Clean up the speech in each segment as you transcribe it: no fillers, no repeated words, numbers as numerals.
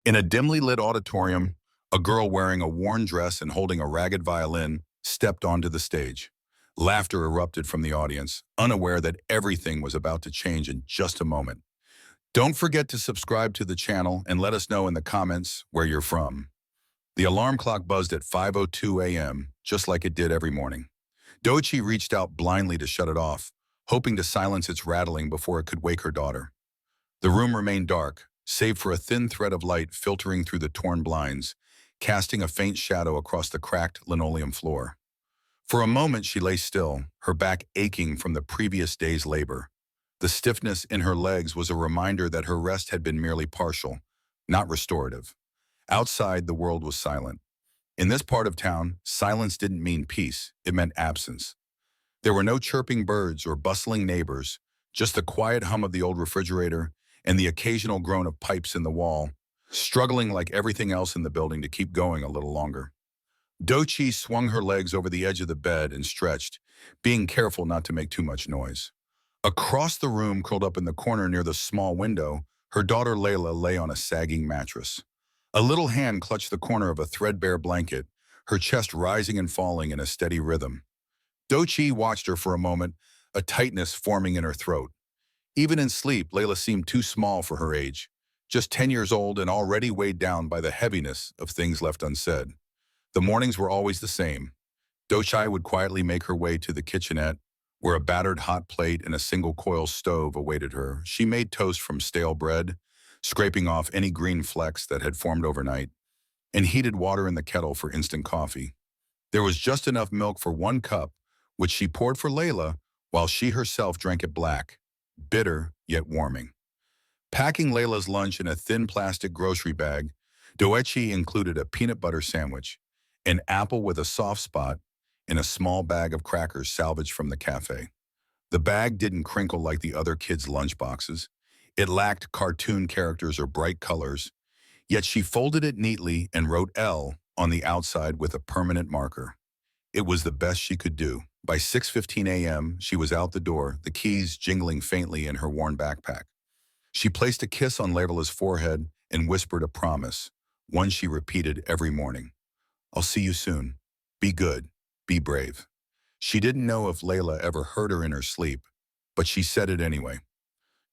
In a dimly lit auditorium, a girl wearing a worn dress and holding a ragged violin stepped onto the stage. Laughter erupted from the audience, unaware that everything was about to change in just a moment. Don't forget to subscribe to the channel and let us know in the comments where you're from. The alarm clock buzzed at 5:02 a.m., just like it did every morning. Doichi reached out blindly to shut it off, hoping to silence its rattling before it could wake her daughter. The room remained dark, save for a thin thread of light filtering through the torn blinds, casting a faint shadow across the cracked linoleum floor. For a moment she lay still, her back aching from the previous day's labor. The stiffness in her legs was a reminder that her rest had been merely partial, not restorative. Outside, the world was silent. In this part of town, silence didn't mean peace, it meant absence. There were no chirping birds or bustling neighbors, just the quiet hum of the old refrigerator and the occasional groan of pipes in the wall, struggling like everything else in the building to keep going a little longer. Doichi swung her legs over the edge of the bed and stretched, being careful not to make too much noise. Across the room, curled up in the corner near the small window, her daughter Layla lay on a sagging mattress. A little hand clutched the corner of a threadbare blanket, her chest rising and falling in a steady rhythm. Doichi watched her for a moment, a tightness forming in her throat. Even in sleep, Layla seemed too small for her age, just 10 years old and already weighed down by the heaviness of things left unsaid. The mornings were always the same. Doichi would quietly make her way to the kitchenette, where a battered hot plate and a single-coil stove awaited her. She made toast from stale bread, scraping off any green flecks that had formed overnight, and heated water in the kettle for instant coffee. There was just enough milk for 1 cup, which she poured for Layla, while she herself drank it black, bitter yet warming. Packing Layla's lunch in a thin plastic grocery bag, Doichi included a peanut butter sandwich, an apple with a soft spot, and a small bag of crackers salvaged from the cafe. The bag didn't crinkle like the other kids' lunchboxes. It lacked cartoon characters or bright colors, yet she folded it neatly and wrote L on the outside with a permanent marker. It was the best she could do. By 6:15 a.m., she was out the door, the keys jingling faintly in her worn backpack. She placed a kiss on Layla's forehead and whispered a promise, one she repeated every morning. "I'll see you soon. Be good. Be brave." She didn't know if Layla ever heard her in her sleep, but she said it anyway.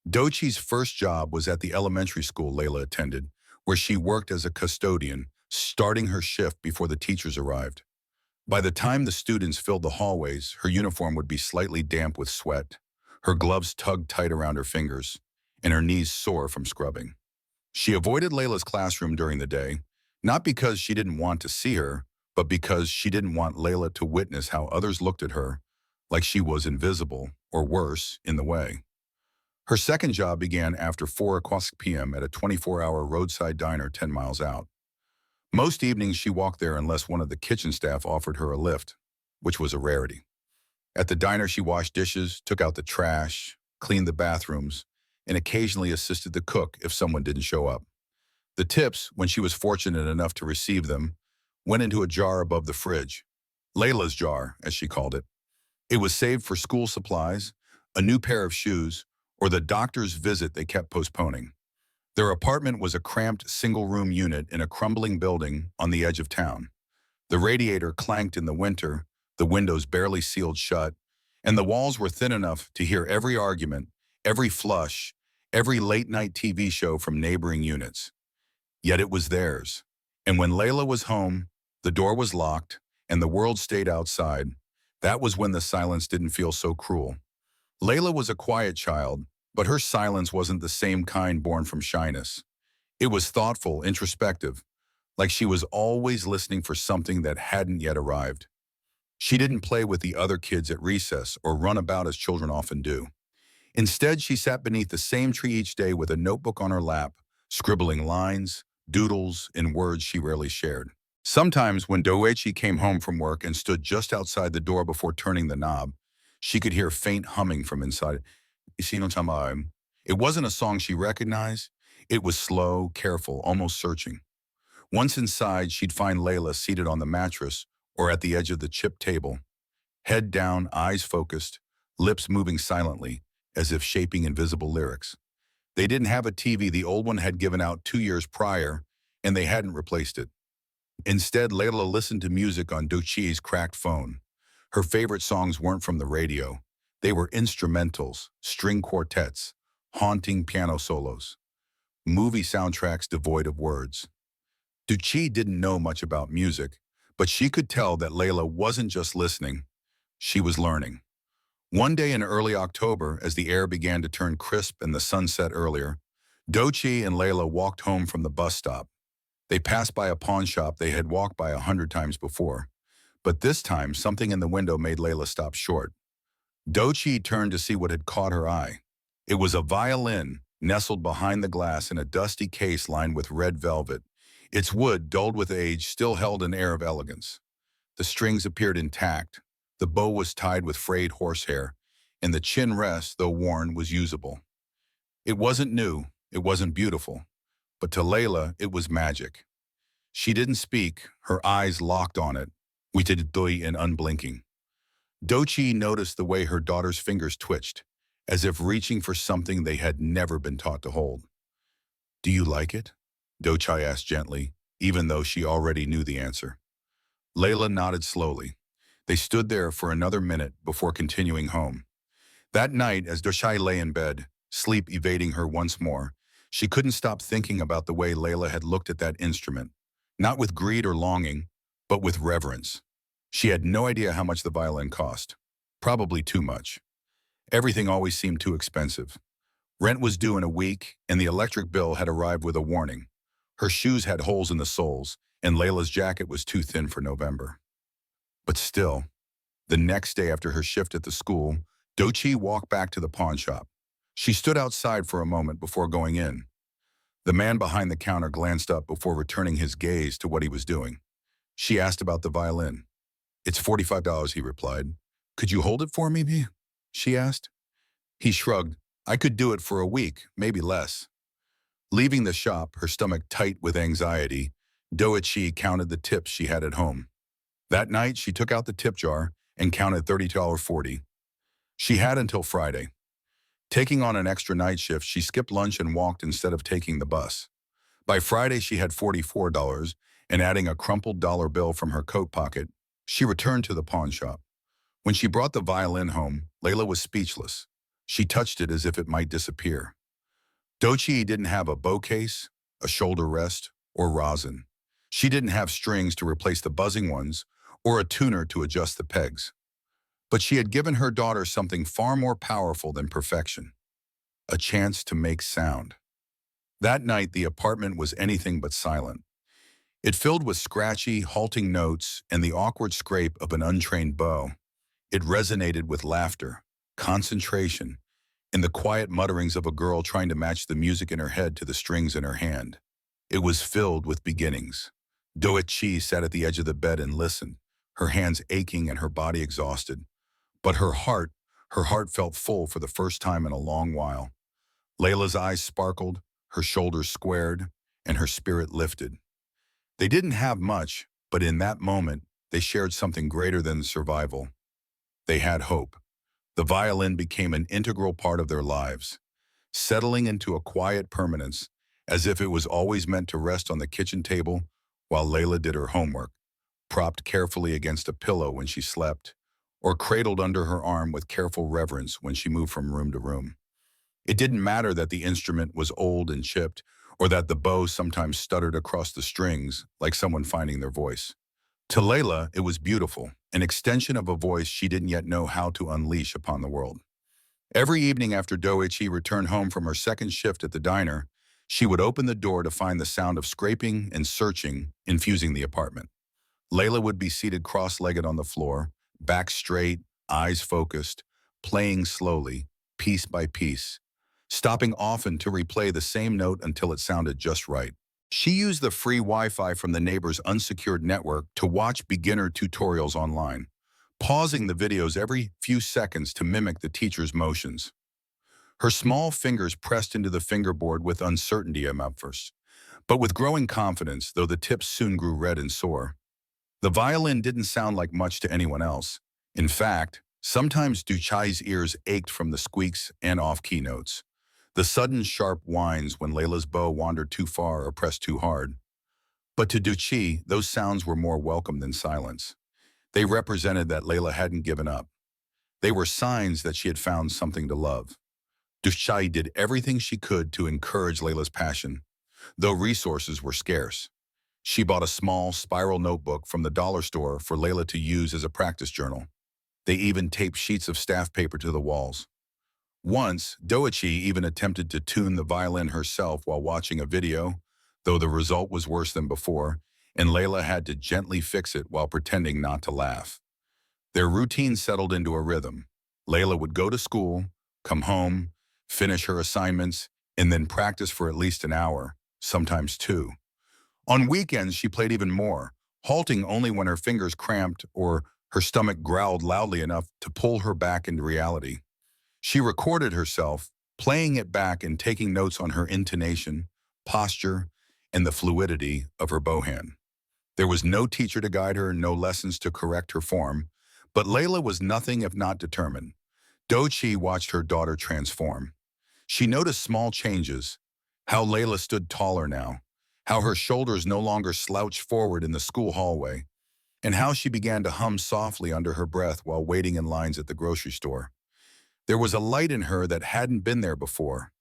Doichi's first job was at the elementary school Layla attended, where she worked as a custodian, starting her shift before the teachers arrived. By the time the students filled the hallways, her uniform would be slightly damp with sweat, her gloves tugged tight around her fingers, and her knees sore from scrubbing. She avoided Layla's classroom during the day, not because she didn't want to see her, but because she didn't want Layla to witness how others looked at her, like she was invisible, or worse, in the way. Her second job began after 4 p.m. at a 24-hour roadside diner 10 miles out. Most evenings she walked there unless one of the kitchen staff offered her a lift, which was a rarity. At the diner she washed dishes, took out the trash, cleaned the bathrooms, and occasionally assisted the cook if someone didn't show up. The tips, when she was fortunate enough to receive them, went into a jar above the fridge. Layla's jar, as she called it. It was saved for school supplies, a new pair of shoes, or the doctor's visit they kept postponing. Their apartment was a cramped single-room unit in a crumbling building on the edge of town. The radiator clanked in the winter, the windows barely sealed shut, and the walls were thin enough to hear every argument, every flush, every late-night TV show from neighboring units. Yet it was theirs. And when Layla was home, the door was locked, and the world stayed outside. That was when the silence didn't feel so cruel. Layla was a quiet child, but her silence wasn't the same kind born from shyness. It was thoughtful, introspective, like she was always listening for something that hadn't yet arrived. She didn't play with the other kids at recess or run about as children often do. Instead, she sat beneath the same tree each day with a notebook on her lap, scribbling lines, doodles, and words she rarely shared. Sometimes when Doichi came home from work and stood just outside the door before turning the knob, she could hear faint humming from inside. It wasn't a song she recognized. It was slow, careful, almost searching. Once inside, she'd find Layla seated on the mattress or at the edge of the chipped table, head down, eyes focused, lips moving silently, as if shaping invisible lyrics. They didn't have a TV. The old one had given out 2 years prior, and they hadn't replaced it. Instead, Layla listened to music on Dochi's cracked phone. Her favorite songs weren't from the radio. They were instrumentals, string quartets, haunting piano solos, movie soundtracks devoid of words. Dochi didn't know much about music, but she could tell that Layla wasn't just listening, she was learning. One day in early October, as the air began to turn crisp and the sun set earlier, Dochi and Layla walked home from the bus stop. They passed by a pawn shop they had walked by 100 times before, but this time something in the window made Layla stop short. Dochi turned to see what had caught her eye. It was a violin nestled behind the glass in a dusty case lined with red velvet. Its wood, dulled with age, still held an air of elegance. The strings appeared intact. The bow was tied with frayed horsehair, and the chin rest, though worn, was usable. It wasn't new, it wasn't beautiful, but to Layla it was magic. She didn't speak, her eyes locked on it, witidui and unblinking. Dochi noticed the way her daughter's fingers twitched, as if reaching for something they had never been taught to hold. "Do you like it?" Dochi asked gently, even though she already knew the answer. Layla nodded slowly. They stood there for another minute before continuing home. That night, as Dochi lay in bed, sleep evading her once more, she couldn't stop thinking about the way Layla had looked at that instrument, not with greed or longing, but with reverence. She had no idea how much the violin cost. Probably too much. Everything always seemed too expensive. Rent was due in a week, and the electric bill had arrived with a warning. Her shoes had holes in the soles, and Layla's jacket was too thin for November. But still, the next day after her shift at the school, Dochi walked back to the pawn shop. She stood outside for a moment before going in. The man behind the counter glanced up before returning his gaze to what he was doing. She asked about the violin. "It's $45, he replied. "Could you hold it for me, B?" she asked. He shrugged. "I could do it for a week, maybe less." Leaving the shop, her stomach tight with anxiety, Doichi counted the tips she had at home. That night, she took out the tip jar and counted $30.40. She had until Friday. Taking on an extra night shift, she skipped lunch and walked instead of taking the bus. By Friday, she had $44, and adding a crumpled dollar bill from her coat pocket, she returned to the pawn shop. When she brought the violin home, Layla was speechless. She touched it as if it might disappear. Dochi didn't have a bow case, a shoulder rest, or rosin. She didn't have strings to replace the buzzing ones, or a tuner to adjust the pegs. But she had given her daughter something far more powerful than perfection, a chance to make sound. That night, the apartment was anything but silent. It filled with scratchy, halting notes and the awkward scrape of an untrained bow. It resonated with laughter, concentration, and the quiet mutterings of a girl trying to match the music in her head to the strings in her hand. It was filled with beginnings. Doichi sat at the edge of the bed and listened, her hands aching and her body exhausted. But her heart felt full for the first time in a long while. Layla's eyes sparkled, her shoulders squared, and her spirit lifted. They didn't have much, but in that moment, they shared something greater than survival. They had hope. The violin became an integral part of their lives, settling into a quiet permanence, as if it was always meant to rest on the kitchen table while Layla did her homework, propped carefully against a pillow when she slept, or cradled under her arm with careful reverence when she moved from room to room. It didn't matter that the instrument was old and chipped, or that the bow sometimes stuttered across the strings like someone finding their voice. To Layla, it was beautiful, an extension of a voice she didn't yet know how to unleash upon the world. Every evening after Doichi returned home from her second shift at the diner, she would open the door to find the sound of scraping and searching infusing the apartment. Layla would be seated cross-legged on the floor, back straight, eyes focused, playing slowly, piece by piece, stopping often to replay the same note until it sounded just right. She used the free Wi-Fi from the neighbor's unsecured network to watch beginner tutorials online, pausing the videos every few seconds to mimic the teacher's motions. Her small fingers pressed into the fingerboard with uncertainty at first, but with growing confidence, though the tips soon grew red and sore. The violin didn't sound like much to anyone else. In fact, sometimes Dochi's ears ached from the squeaks and off-key notes, the sudden sharp whines when Layla's bow wandered too far or pressed too hard. But to Duchi, those sounds were more welcome than silence. They represented that Layla hadn't given up. They were signs that she had found something to love. Duchi did everything she could to encourage Layla's passion, though resources were scarce. She bought a small, spiral notebook from the dollar store for Layla to use as a practice journal. They even taped sheets of staff paper to the walls. Once, Doichi even attempted to tune the violin herself while watching a video, though the result was worse than before, and Layla had to gently fix it while pretending not to laugh. Their routine settled into a rhythm. Layla would go to school, come home, finish her assignments, and then practice for at least an hour, sometimes two. On weekends, she played even more, halting only when her fingers cramped or her stomach growled loudly enough to pull her back into reality. She recorded herself, playing it back and taking notes on her intonation, posture, and the fluidity of her bow hand. There was no teacher to guide her, no lessons to correct her form, but Layla was nothing if not determined. Dochi watched her daughter transform. She noticed small changes, how Layla stood taller now, how her shoulders no longer slouched forward in the school hallway, and how she began to hum softly under her breath while waiting in lines at the grocery store. There was a light in her that hadn't been there before.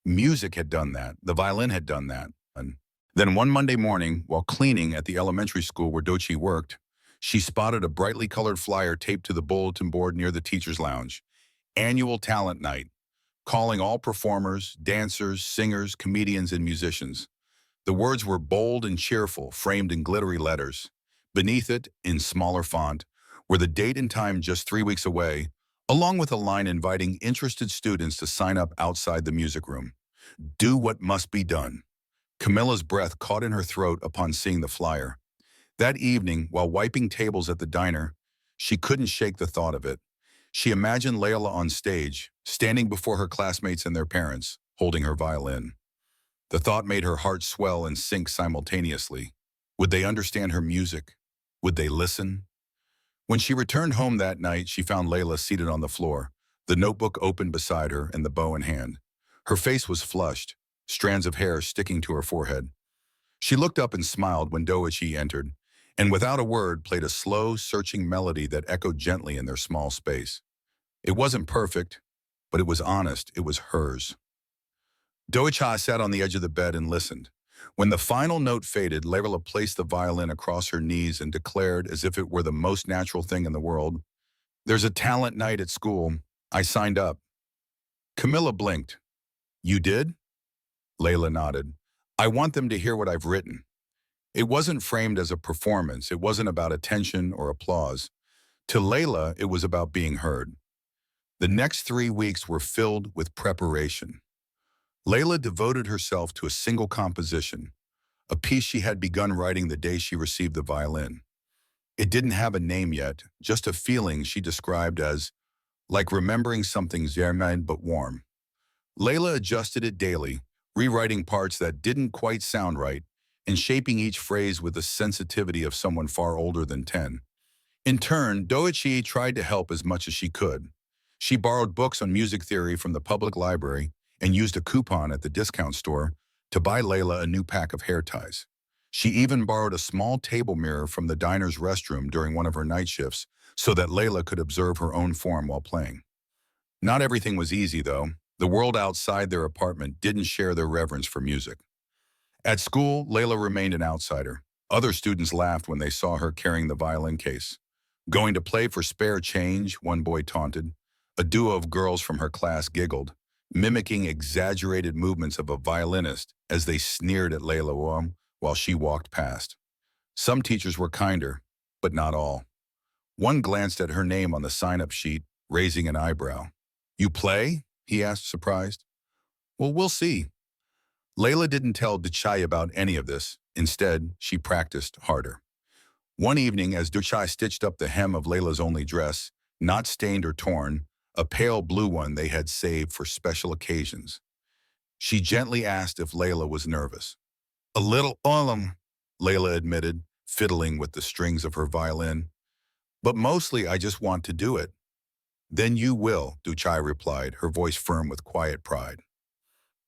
Music had done that. The violin had done that. And then one Monday morning, while cleaning at the elementary school where Dochi worked, she spotted a brightly colored flyer taped to the bulletin board near the teacher's lounge. Annual Talent Night, calling all performers, dancers, singers, comedians, and musicians. The words were bold and cheerful, framed in glittery letters. Beneath it, in smaller font, were the date and time just 3 weeks away, along with a line inviting interested students to sign up outside the music room. Do what must be done. Camilla's breath caught in her throat upon seeing the flyer. That evening, while wiping tables at the diner, she couldn't shake the thought of it. She imagined Layla on stage, standing before her classmates and their parents, holding her violin. The thought made her heart swell and sink simultaneously. Would they understand her music? Would they listen? When she returned home that night, she found Layla seated on the floor, the notebook open beside her and the bow in hand. Her face was flushed, strands of hair sticking to her forehead. She looked up and smiled when Doichi entered, and without a word played a slow, searching melody that echoed gently in their small space. It wasn't perfect, but it was honest. It was hers. Doichi sat on the edge of the bed and listened. When the final note faded, Layla placed the violin across her knees and declared, as if it were the most natural thing in the world, "There's a talent night at school. I signed up." Camilla blinked. "You did?" Layla nodded. "I want them to hear what I've written." It wasn't framed as a performance. It wasn't about attention or applause. To Layla, it was about being heard. The next 3 weeks were filled with preparation. Layla devoted herself to a single composition, a piece she had begun writing the day she received the violin. It didn't have a name yet, just a feeling she described as like remembering something germane but warm. Layla adjusted it daily, rewriting parts that didn't quite sound right and shaping each phrase with the sensitivity of someone far older than 10. In turn, Doichi tried to help as much as she could. She borrowed books on music theory from the public library and used a coupon at the discount store to buy Layla a new pack of hair ties. She even borrowed a small table mirror from the diner's restroom during one of her night shifts so that Layla could observe her own form while playing. Not everything was easy, though. The world outside their apartment didn't share their reverence for music. At school, Layla remained an outsider. Other students laughed when they saw her carrying the violin case. "Going to play for spare change," one boy taunted. A duo of girls from her class giggled, mimicking exaggerated movements of a violinist as they sneered at Layla while she walked past. Some teachers were kinder, but not all. One glanced at her name on the sign-up sheet, raising an eyebrow. "You play?" he asked, surprised. "Well, we'll see." Layla didn't tell Duchai about any of this. Instead, she practiced harder. One evening, as Duchai stitched up the hem of Layla's only dress, not stained or torn, a pale blue one they had saved for special occasions, she gently asked if Layla was nervous. "A little, Layla admitted, fiddling with the strings of her violin. "But mostly I just want to do it." "Then you will," Duchai replied, her voice firm with quiet pride.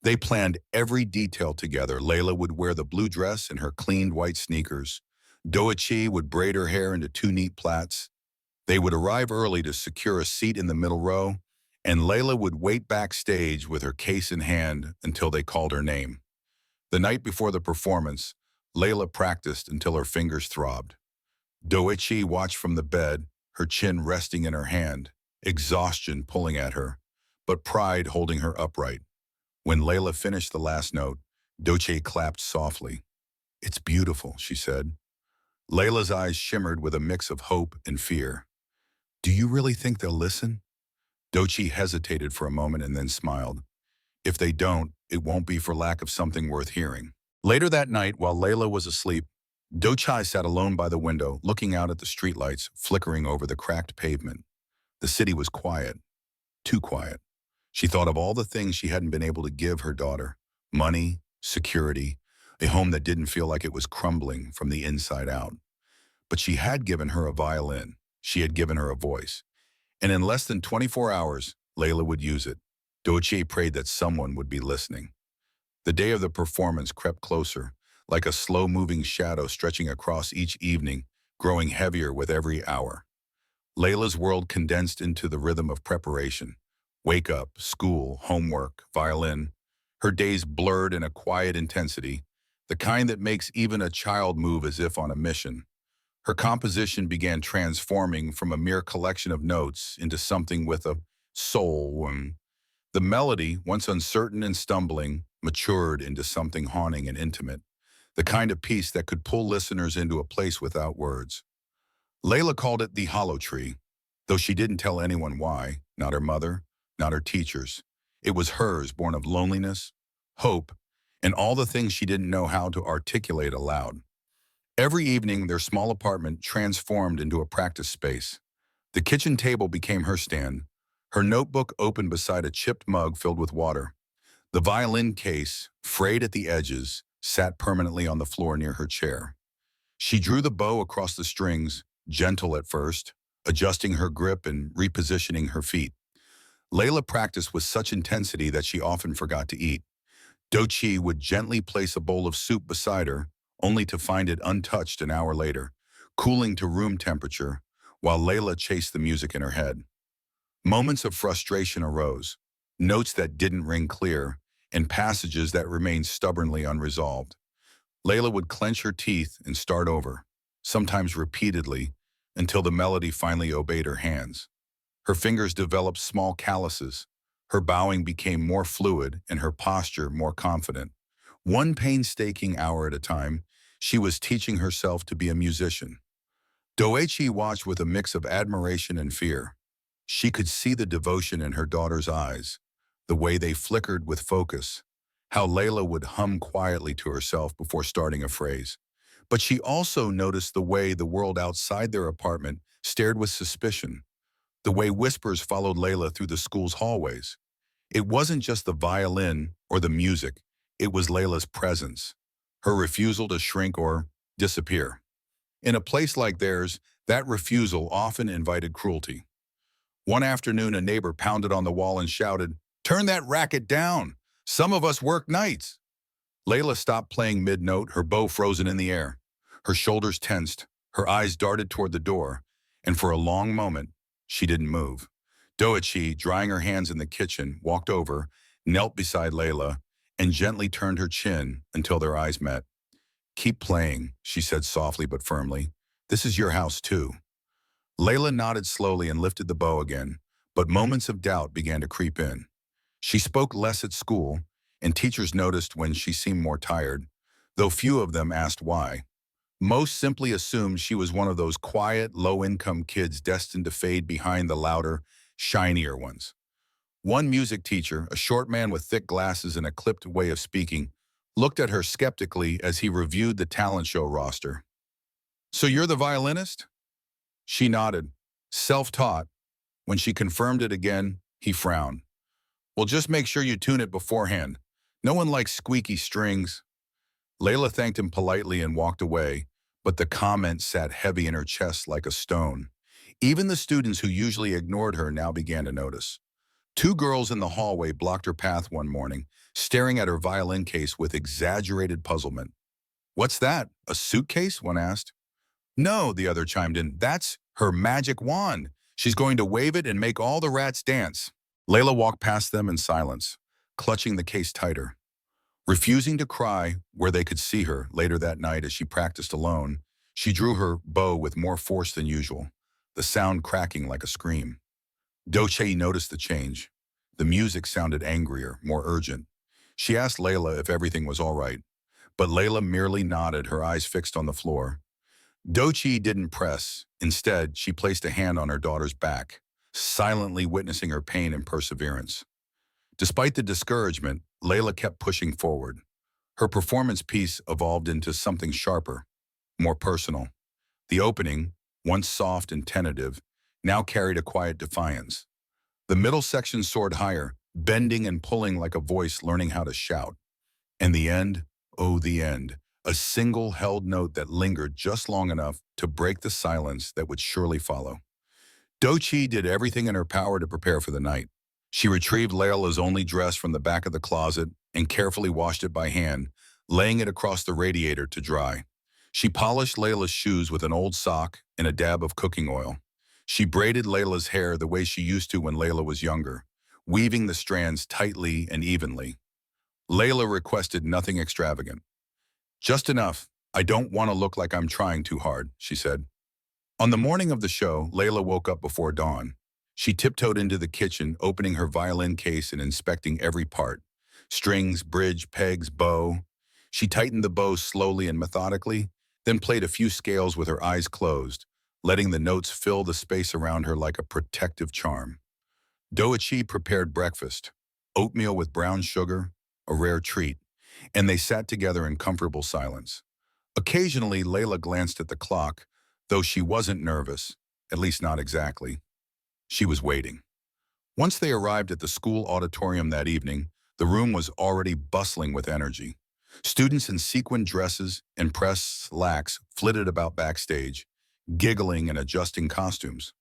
They planned every detail together. Layla would wear the blue dress and her cleaned white sneakers. Doichi would braid her hair into two neat plaits. They would arrive early to secure a seat in the middle row, and Layla would wait backstage with her case in hand until they called her name. The night before the performance, Layla practiced until her fingers throbbed. Doichi watched from the bed, her chin resting in her hand, exhaustion pulling at her, but pride holding her upright. When Layla finished the last note, Doichi clapped softly. "It's beautiful," she said. Layla's eyes shimmered with a mix of hope and fear. "Do you really think they'll listen?" Doichi hesitated for a moment and then smiled. "If they don't, it won't be for lack of something worth hearing." Later that night, while Layla was asleep, Dochai sat alone by the window, looking out at the streetlights flickering over the cracked pavement. The city was quiet, too quiet. She thought of all the things she hadn't been able to give her daughter: money, security, a home that didn't feel like it was crumbling from the inside out. But she had given her a violin. She had given her a voice. And in less than 24 hours, Layla would use it. Doichi prayed that someone would be listening. The day of the performance crept closer, like a slow-moving shadow stretching across each evening, growing heavier with every hour. Layla's world condensed into the rhythm of preparation. Wake up, school, homework, violin. Her days blurred in a quiet intensity, the kind that makes even a child move as if on a mission. Her composition began transforming from a mere collection of notes into something with a soul. And the melody, once uncertain and stumbling, matured into something haunting and intimate, the kind of piece that could pull listeners into a place without words. Layla called it the Hollow Tree, though she didn't tell anyone why, not her mother, not her teachers. It was hers, born of loneliness, hope, and all the things she didn't know how to articulate aloud. Every evening, their small apartment transformed into a practice space. The kitchen table became her stand, her notebook open beside a chipped mug filled with water. The violin case, frayed at the edges, sat permanently on the floor near her chair. She drew the bow across the strings, gentle at first, adjusting her grip and repositioning her feet. Layla practiced with such intensity that she often forgot to eat. Dochi would gently place a bowl of soup beside her, only to find it untouched an hour later, cooling to room temperature, while Layla chased the music in her head. Moments of frustration arose, notes that didn't ring clear, and passages that remained stubbornly unresolved. Layla would clench her teeth and start over, sometimes repeatedly, until the melody finally obeyed her hands. Her fingers developed small calluses. Her bowing became more fluid and her posture more confident. One painstaking hour at a time, she was teaching herself to be a musician. Doichi watched with a mix of admiration and fear. She could see the devotion in her daughter's eyes, the way they flickered with focus, how Layla would hum quietly to herself before starting a phrase. But she also noticed the way the world outside their apartment stared with suspicion, the way whispers followed Layla through the school's hallways. It wasn't just the violin or the music, it was Layla's presence, her refusal to shrink or disappear. In a place like theirs, that refusal often invited cruelty. One afternoon, a neighbor pounded on the wall and shouted, "Turn that racket down! Some of us work nights!" Layla stopped playing mid-note, her bow frozen in the air. Her shoulders tensed, her eyes darted toward the door, and for a long moment, she didn't move. Doichi, drying her hands in the kitchen, walked over, knelt beside Layla, and gently turned her chin until their eyes met. "Keep playing," she said softly but firmly. "This is your house too." Layla nodded slowly and lifted the bow again, but moments of doubt began to creep in. She spoke less at school, and teachers noticed when she seemed more tired, though few of them asked why. Most simply assumed she was one of those quiet, low-income kids destined to fade behind the louder, shinier ones. One music teacher, a short man with thick glasses and a clipped way of speaking, looked at her skeptically as he reviewed the talent show roster. "So you're the violinist?" She nodded, self-taught. When she confirmed it again, he frowned. "Well, just make sure you tune it beforehand. No one likes squeaky strings." Layla thanked him politely and walked away, but the comment sat heavy in her chest like a stone. Even the students who usually ignored her now began to notice. Two girls in the hallway blocked her path one morning, staring at her violin case with exaggerated puzzlement. "What's that? A suitcase?" one asked. "No," the other chimed in. "That's her magic wand. She's going to wave it and make all the rats dance." Layla walked past them in silence, clutching the case tighter. Refusing to cry where they could see her later that night as she practiced alone, she drew her bow with more force than usual, the sound cracking like a scream. Doche noticed the change. The music sounded angrier, more urgent. She asked Layla if everything was all right, but Layla merely nodded, her eyes fixed on the floor. Dochi didn't press. Instead, she placed a hand on her daughter's back, silently witnessing her pain and perseverance. Despite the discouragement, Layla kept pushing forward. Her performance piece evolved into something sharper, more personal. The opening, once soft and tentative, now carried a quiet defiance. The middle section soared higher, bending and pulling like a voice learning how to shout. And the end, oh, the end, a single held note that lingered just long enough to break the silence that would surely follow. Dochi did everything in her power to prepare for the night. She retrieved Layla's only dress from the back of the closet and carefully washed it by hand, laying it across the radiator to dry. She polished Layla's shoes with an old sock and a dab of cooking oil. She braided Layla's hair the way she used to when Layla was younger, weaving the strands tightly and evenly. Layla requested nothing extravagant. "Just enough. I don't want to look like I'm trying too hard," she said. On the morning of the show, Layla woke up before dawn. She tiptoed into the kitchen, opening her violin case and inspecting every part. Strings, bridge, pegs, bow. She tightened the bow slowly and methodically, then played a few scales with her eyes closed, letting the notes fill the space around her like a protective charm. Doichi prepared breakfast, oatmeal with brown sugar, a rare treat, and they sat together in comfortable silence. Occasionally, Layla glanced at the clock, though she wasn't nervous, at least not exactly. She was waiting. Once they arrived at the school auditorium that evening, the room was already bustling with energy. Students in sequin dresses and press slacks flitted about backstage, giggling and adjusting costumes.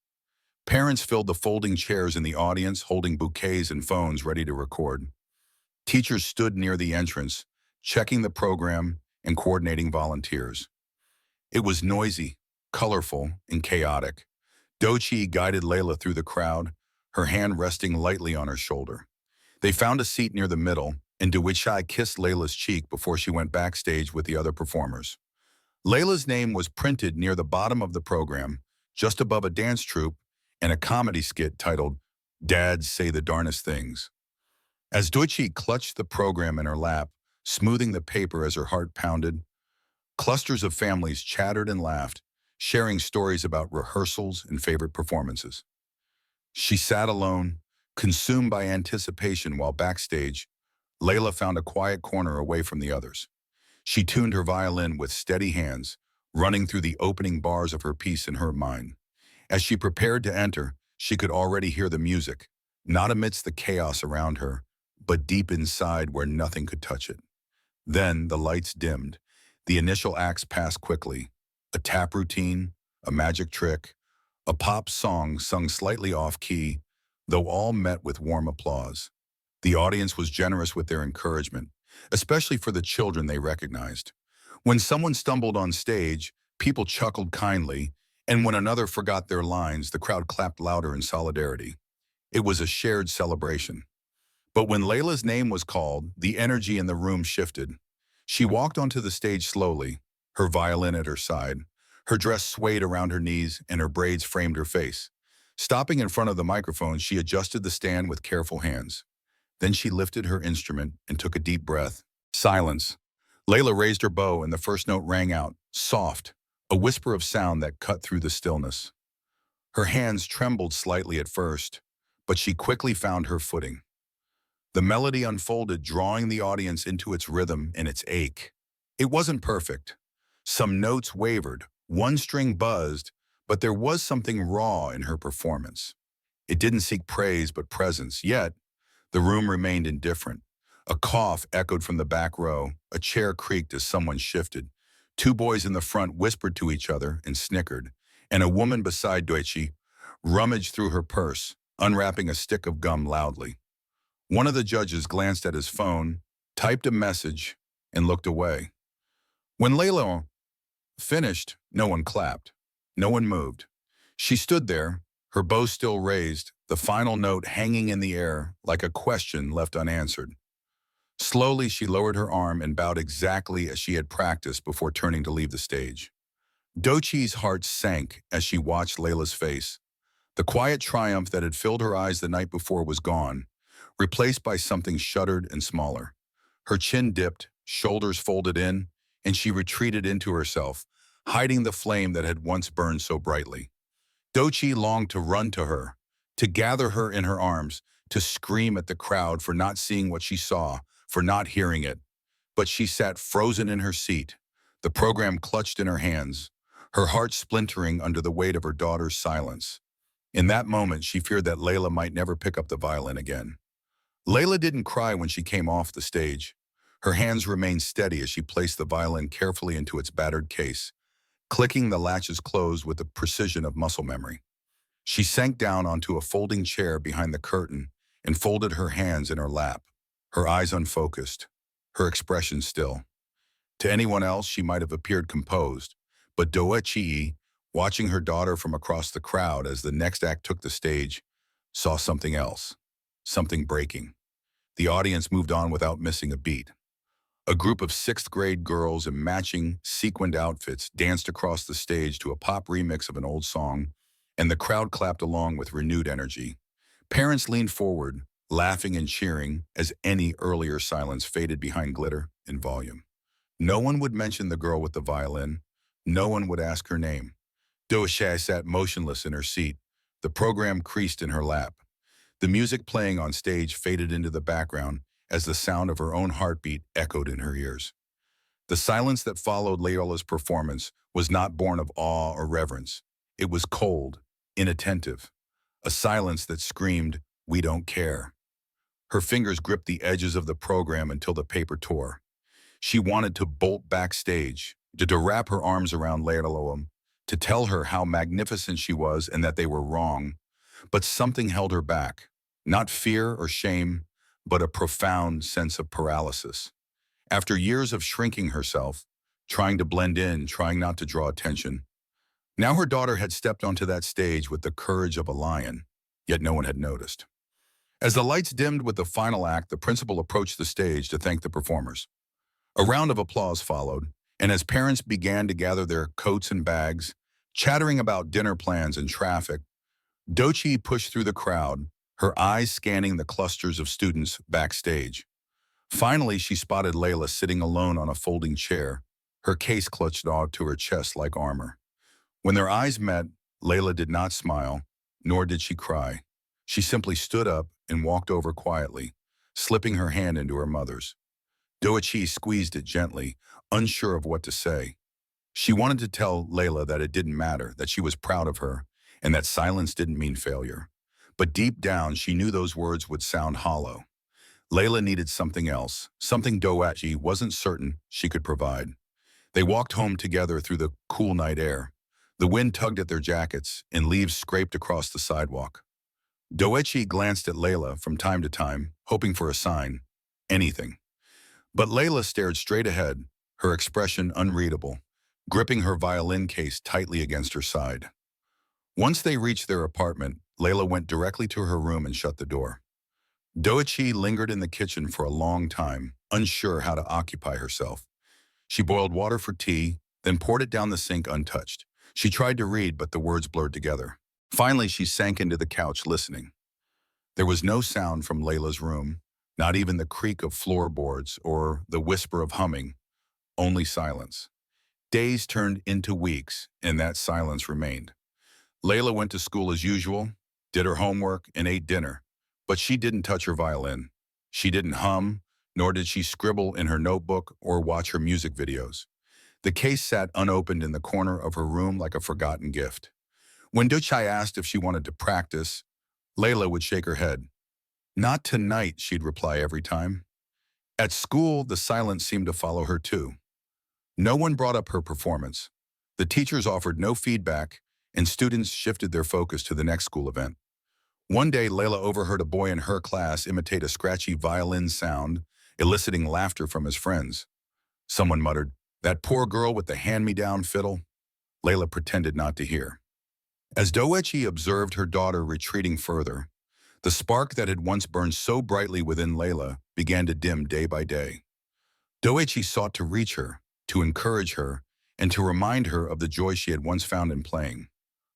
Parents filled the folding chairs in the audience, holding bouquets and phones ready to record. Teachers stood near the entrance, checking the program and coordinating volunteers. It was noisy, colorful, and chaotic. Dochi guided Layla through the crowd, her hand resting lightly on her shoulder. They found a seat near the middle, and Doichi kissed Layla's cheek before she went backstage with the other performers. Layla's name was printed near the bottom of the program, just above a dance troupe and a comedy skit titled "Dads Say the Darnest Things." As Doichi clutched the program in her lap, smoothing the paper as her heart pounded, clusters of families chattered and laughed, sharing stories about rehearsals and favorite performances. She sat alone, consumed by anticipation while backstage, Layla found a quiet corner away from the others. She tuned her violin with steady hands, running through the opening bars of her piece in her mind. As she prepared to enter, she could already hear the music, not amidst the chaos around her, but deep inside where nothing could touch it. Then the lights dimmed. The initial acts passed quickly. A tap routine, a magic trick, a pop song sung slightly off-key, though all met with warm applause. The audience was generous with their encouragement, especially for the children they recognized. When someone stumbled on stage, people chuckled kindly, and when another forgot their lines, the crowd clapped louder in solidarity. It was a shared celebration. But when Layla's name was called, the energy in the room shifted. She walked onto the stage slowly, her violin at her side. Her dress swayed around her knees and her braids framed her face. Stopping in front of the microphone, she adjusted the stand with careful hands. Then she lifted her instrument and took a deep breath. Silence. Layla raised her bow and the first note rang out, soft, a whisper of sound that cut through the stillness. Her hands trembled slightly at first, but she quickly found her footing. The melody unfolded, drawing the audience into its rhythm and its ache. It wasn't perfect. Some notes wavered, one string buzzed, but there was something raw in her performance. It didn't seek praise but presence, yet the room remained indifferent. A cough echoed from the back row, a chair creaked as someone shifted. Two boys in the front whispered to each other and snickered, and a woman beside Doichi rummaged through her purse, unwrapping a stick of gum loudly. One of the judges glanced at his phone, typed a message, and looked away. When Layla finished, no one clapped. No one moved. She stood there, her bow still raised, the final note hanging in the air like a question left unanswered. Slowly, she lowered her arm and bowed exactly as she had practiced before turning to leave the stage. Dochi's heart sank as she watched Layla's face. The quiet triumph that had filled her eyes the night before was gone, replaced by something shuttered and smaller. Her chin dipped, shoulders folded in, and she retreated into herself, hiding the flame that had once burned so brightly. Dochi longed to run to her, to gather her in her arms, to scream at the crowd for not seeing what she saw, for not hearing it. But she sat frozen in her seat, the program clutched in her hands, her heart splintering under the weight of her daughter's silence. In that moment, she feared that Layla might never pick up the violin again. Layla didn't cry when she came off the stage. Her hands remained steady as she placed the violin carefully into its battered case, clicking the latches closed with the precision of muscle memory. She sank down onto a folding chair behind the curtain and folded her hands in her lap, her eyes unfocused, her expression still. To anyone else, she might have appeared composed, but Doechii, watching her daughter from across the crowd as the next act took the stage, saw something else, something breaking. The audience moved on without missing a beat. A group of sixth-grade girls in matching, sequined outfits danced across the stage to a pop remix of an old song, and the crowd clapped along with renewed energy. Parents leaned forward, laughing and cheering as any earlier silence faded behind glitter and volume. No one would mention the girl with the violin. No one would ask her name. Doechai sat motionless in her seat, the program creased in her lap. The music playing on stage faded into the background as the sound of her own heartbeat echoed in her ears. The silence that followed Layla's performance was not born of awe or reverence. It was cold, inattentive, a silence that screamed, "We don't care." Her fingers gripped the edges of the program until the paper tore. She wanted to bolt backstage, to wrap her arms around Layla, to tell her how magnificent she was and that they were wrong. But something held her back, not fear or shame, but a profound sense of paralysis. After years of shrinking herself, trying to blend in, trying not to draw attention, now her daughter had stepped onto that stage with the courage of a lion, yet no one had noticed. As the lights dimmed with the final act, the principal approached the stage to thank the performers. A round of applause followed, and as parents began to gather their coats and bags, chattering about dinner plans and traffic, Dochi pushed through the crowd, her eyes scanning the clusters of students backstage. Finally, she spotted Layla sitting alone on a folding chair, her case clutched to her chest like armor. When their eyes met, Layla did not smile, nor did she cry. She simply stood up and walked over quietly, slipping her hand into her mother's. Doechii squeezed it gently, unsure of what to say. She wanted to tell Layla that it didn't matter, that she was proud of her, and that silence didn't mean failure. But deep down, she knew those words would sound hollow. Layla needed something else, something Doechii wasn't certain she could provide. They walked home together through the cool night air. The wind tugged at their jackets, and leaves scraped across the sidewalk. Doechii glanced at Layla from time to time, hoping for a sign, anything. But Layla stared straight ahead, her expression unreadable, gripping her violin case tightly against her side. Once they reached their apartment, Layla went directly to her room and shut the door. Doechii lingered in the kitchen for a long time, unsure how to occupy herself. She boiled water for tea, then poured it down the sink untouched. She tried to read, but the words blurred together. Finally, she sank into the couch, listening. There was no sound from Layla's room, not even the creak of floorboards or the whisper of humming, only silence. Days turned into weeks, and that silence remained. Layla went to school as usual, did her homework, and ate dinner, but she didn't touch her violin. She didn't hum, nor did she scribble in her notebook or watch her music videos. The case sat unopened in the corner of her room like a forgotten gift. When Doechii asked if she wanted to practice, Layla would shake her head. "Not tonight," she'd reply every time. At school, the silence seemed to follow her too. No one brought up her performance. The teachers offered no feedback, and students shifted their focus to the next school event. One day, Layla overheard a boy in her class imitate a scratchy violin sound, eliciting laughter from his friends. Someone muttered, "That poor girl with the hand-me-down fiddle." Layla pretended not to hear. As Doechi observed her daughter retreating further, the spark that had once burned so brightly within Layla began to dim day by day. Doechi sought to reach her, to encourage her, and to remind her of the joy she had once found in playing.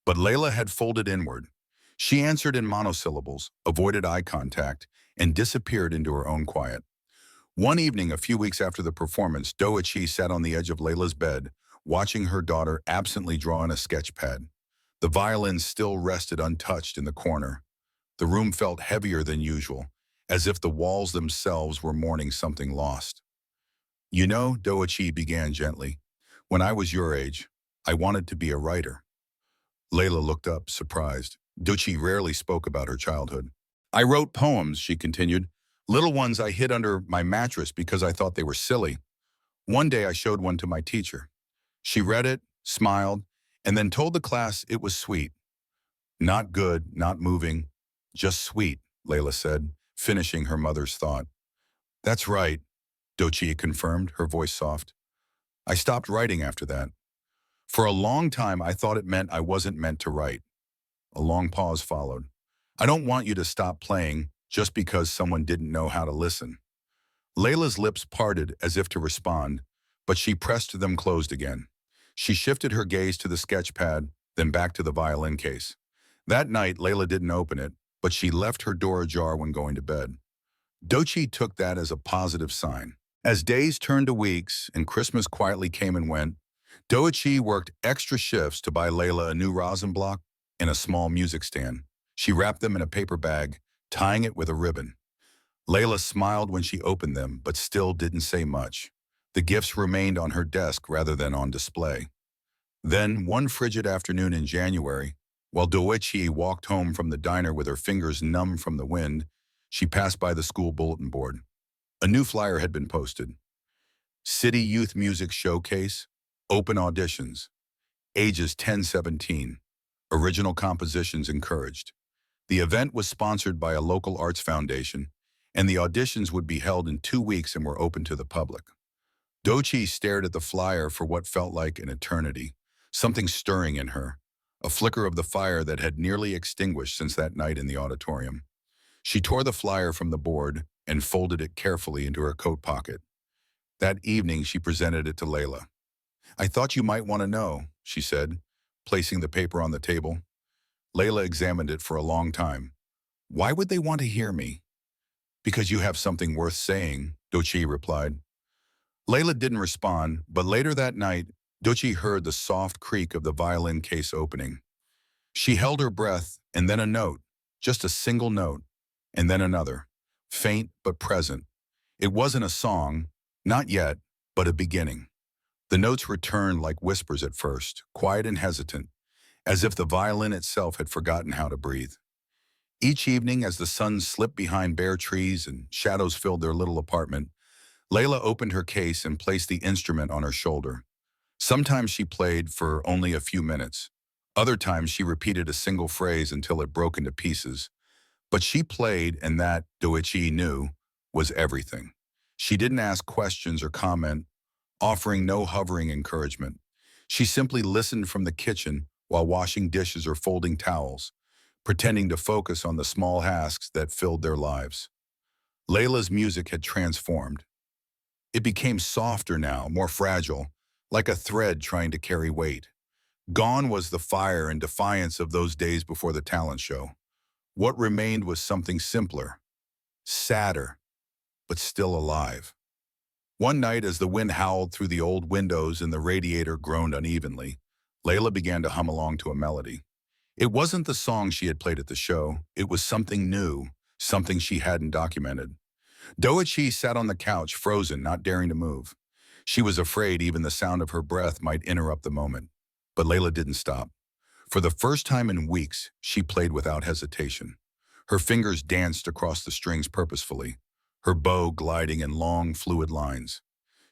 But Layla had folded inward. She answered in monosyllables, avoided eye contact, and disappeared into her own quiet. One evening, a few weeks after the performance, Doechi sat on the edge of Layla's bed, watching her daughter absently draw on a sketch pad. The violin still rested untouched in the corner. The room felt heavier than usual, as if the walls themselves were mourning something lost. "You know," Doechi began gently, "when I was your age, I wanted to be a writer." Layla looked up, surprised. Doechi rarely spoke about her childhood. "I wrote poems," she continued, "little ones I hid under my mattress because I thought they were silly. One day I showed one to my teacher. She read it, smiled, and then told the class it was sweet. Not good, not moving, just sweet," Layla said, finishing her mother's thought. "That's right," Doechi confirmed, her voice soft. "I stopped writing after that. For a long time, I thought it meant I wasn't meant to write." A long pause followed. "I don't want you to stop playing just because someone didn't know how to listen." Layla's lips parted as if to respond, but she pressed them closed again. She shifted her gaze to the sketch pad, then back to the violin case. That night, Layla didn't open it, but she left her door ajar when going to bed. Doechi took that as a positive sign. As days turned to weeks and Christmas quietly came and went, Doechi worked extra shifts to buy Layla a new rosin block and a small music stand. She wrapped them in a paper bag, tying it with a ribbon. Layla smiled when she opened them, but still didn't say much. The gifts remained on her desk rather than on display. Then, one frigid afternoon in January, while Doechi walked home from the diner with her fingers numb from the wind, she passed by the school bulletin board. A new flyer had been posted. City Youth Music Showcase, open auditions, ages 10-17, original compositions encouraged. The event was sponsored by a local arts foundation, and the auditions would be held in 2 weeks and were open to the public. Doechi stared at the flyer for what felt like an eternity, something stirring in her, a flicker of the fire that had nearly extinguished since that night in the auditorium. She tore the flyer from the board and folded it carefully into her coat pocket. That evening, she presented it to Layla. "I thought you might want to know," she said, placing the paper on the table. Layla examined it for a long time. "Why would they want to hear me?" "Because you have something worth saying," Doechi replied. Layla didn't respond, but later that night, Doechi heard the soft creak of the violin case opening. She held her breath, and then a note, just a single note, and then another, faint but present. It wasn't a song, not yet, but a beginning. The notes returned like whispers at first, quiet and hesitant, as if the violin itself had forgotten how to breathe. Each evening, as the sun slipped behind bare trees and shadows filled their little apartment, Layla opened her case and placed the instrument on her shoulder. Sometimes she played for only a few minutes. Other times she repeated a single phrase until it broke into pieces. But she played, and that, Doechi knew, was everything. She didn't ask questions or comment, offering no hovering encouragement. She simply listened from the kitchen while washing dishes or folding towels, pretending to focus on the small tasks that filled their lives. Layla's music had transformed. It became softer now, more fragile, like a thread trying to carry weight. Gone was the fire and defiance of those days before the talent show. What remained was something simpler, sadder, but still alive. One night, as the wind howled through the old windows and the radiator groaned unevenly, Layla began to hum along to a melody. It wasn't the song she had played at the show. It was something new, something she hadn't documented. Doechi sat on the couch, frozen, not daring to move. She was afraid even the sound of her breath might interrupt the moment. But Layla didn't stop. For the first time in weeks, she played without hesitation. Her fingers danced across the strings purposefully, her bow gliding in long, fluid lines.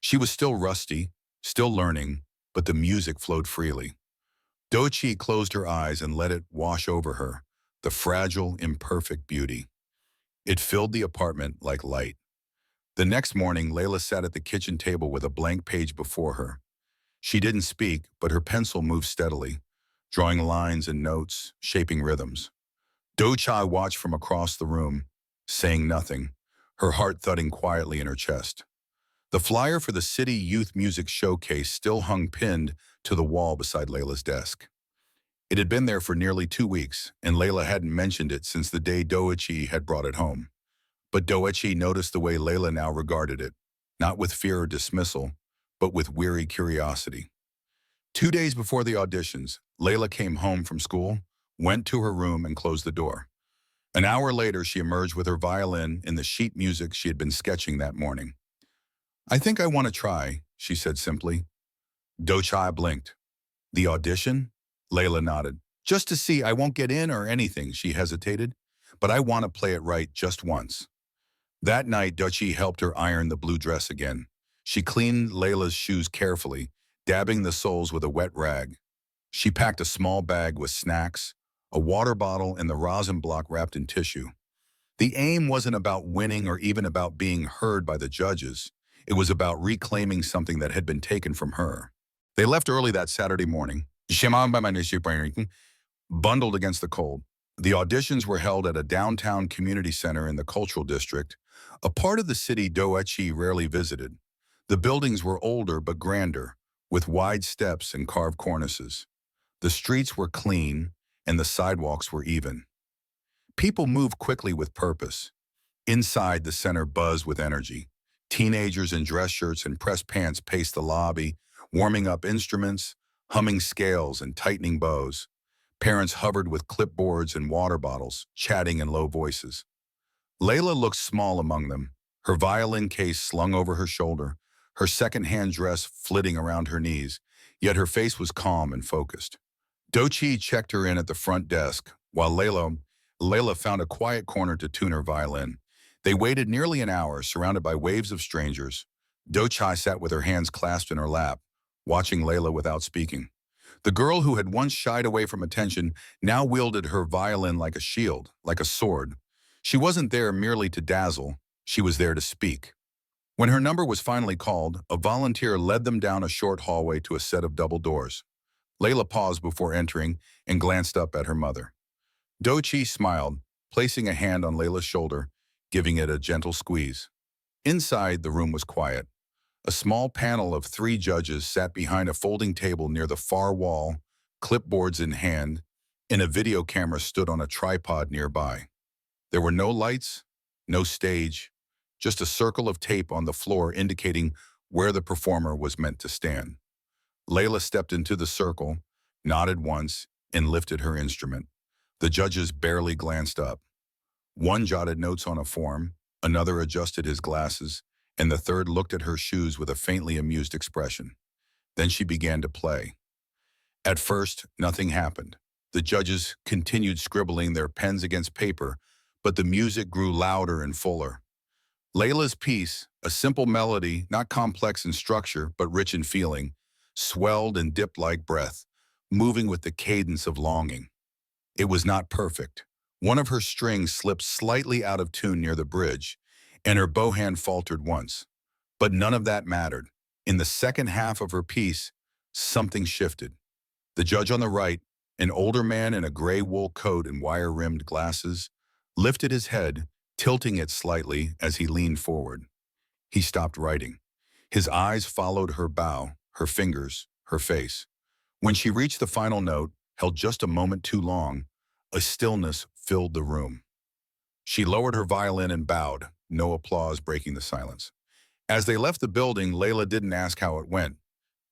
She was still rusty, still learning, but the music flowed freely. Doechi closed her eyes and let it wash over her, the fragile, imperfect beauty. It filled the apartment like light. The next morning, Layla sat at the kitchen table with a blank page before her. She didn't speak, but her pencil moved steadily, drawing lines and notes, shaping rhythms. Do-Chai watched from across the room, saying nothing, her heart thudding quietly in her chest. The flyer for the City Youth Music Showcase still hung pinned to the wall beside Layla's desk. It had been there for nearly 2 weeks, and Layla hadn't mentioned it since the day Do-Chai had brought it home. But Do-Chai noticed the way Layla now regarded it, not with fear or dismissal, but with weary curiosity. 2 days before the auditions, Layla came home from school, went to her room and closed the door. An hour later, she emerged with her violin in the sheet music she had been sketching that morning. "I think I want to try," she said simply. Do-Chai blinked. "The audition?" Layla nodded. "Just to see. I won't get in or anything," she hesitated. "But I want to play it right just once." That night, Do-Chai helped her iron the blue dress again. She cleaned Layla's shoes carefully, dabbing the soles with a wet rag. She packed a small bag with snacks, a water bottle, and the rosin block wrapped in tissue. The aim wasn't about winning or even about being heard by the judges. It was about reclaiming something that had been taken from her. They left early that Saturday morning, bundled against the cold. The auditions were held at a downtown community center in the cultural district, a part of the city Do-Chai rarely visited. The buildings were older but grander, with wide steps and carved cornices. The streets were clean, and the sidewalks were even. People moved quickly with purpose. Inside, the center buzzed with energy. Teenagers in dress shirts and pressed pants paced the lobby, warming up instruments, humming scales and tightening bows. Parents hovered with clipboards and water bottles, chatting in low voices. Layla looked small among them, her violin case slung over her shoulder, her second-hand dress flitting around her knees, yet her face was calm and focused. Do-Chai checked her in at the front desk, while Layla found a quiet corner to tune her violin. They waited nearly an hour, surrounded by waves of strangers. Do-Chai sat with her hands clasped in her lap, watching Layla without speaking. The girl who had once shied away from attention now wielded her violin like a shield, like a sword. She wasn't there merely to dazzle, she was there to speak. When her number was finally called, a volunteer led them down a short hallway to a set of double doors. Layla paused before entering and glanced up at her mother. Do-Chai smiled, placing a hand on Layla's shoulder, giving it a gentle squeeze. Inside, the room was quiet. A small panel of 3 judges sat behind a folding table near the far wall, clipboards in hand, and a video camera stood on a tripod nearby. There were no lights, no stage, just a circle of tape on the floor indicating where the performer was meant to stand. Layla stepped into the circle, nodded once, and lifted her instrument. The judges barely glanced up. One jotted notes on a form, another adjusted his glasses, and the third looked at her shoes with a faintly amused expression. Then she began to play. At first, nothing happened. The judges continued scribbling their pens against paper, but the music grew louder and fuller. Layla's piece, a simple melody, not complex in structure but rich in feeling, swelled and dipped like breath, moving with the cadence of longing. It was not perfect. One of her strings slipped slightly out of tune near the bridge, and her bow hand faltered once. But none of that mattered. In the second half of her piece, something shifted. The judge on the right, an older man in a gray wool coat and wire-rimmed glasses, lifted his head, tilting it slightly as he leaned forward. He stopped writing. His eyes followed her bow, her fingers, her face. When she reached the final note, held just a moment too long, a stillness filled the room. She lowered her violin and bowed, no applause breaking the silence. As they left the building, Layla didn't ask how it went.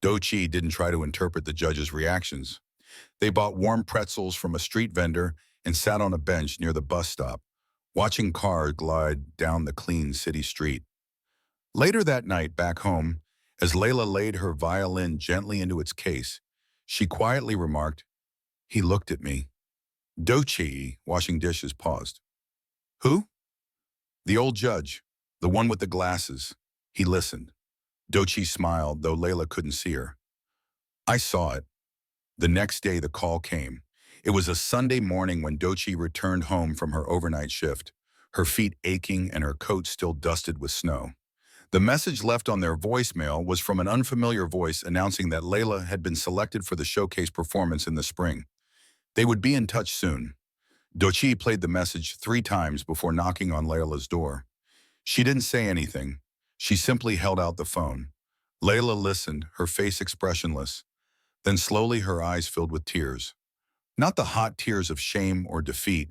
Do-Chai didn't try to interpret the judges' reactions. They bought warm pretzels from a street vendor and sat on a bench near the bus stop, watching cars glide down the clean city street. Later that night, back home, as Layla laid her violin gently into its case, she quietly remarked, "He looked at me." Do-Chai, washing dishes, paused. "Who?" "The old judge, the one with the glasses." He listened. Do-Chai smiled, though Layla couldn't see her. "I saw it." The next day, the call came. It was a Sunday morning when Do-Chai returned home from her overnight shift, her feet aching and her coat still dusted with snow. The message left on their voicemail was from an unfamiliar voice announcing that Layla had been selected for the showcase performance in the spring. They would be in touch soon. Dochi played the message 3 times before knocking on Layla's door. She didn't say anything. She simply held out the phone. Layla listened, her face expressionless. Then slowly her eyes filled with tears. Not the hot tears of shame or defeat,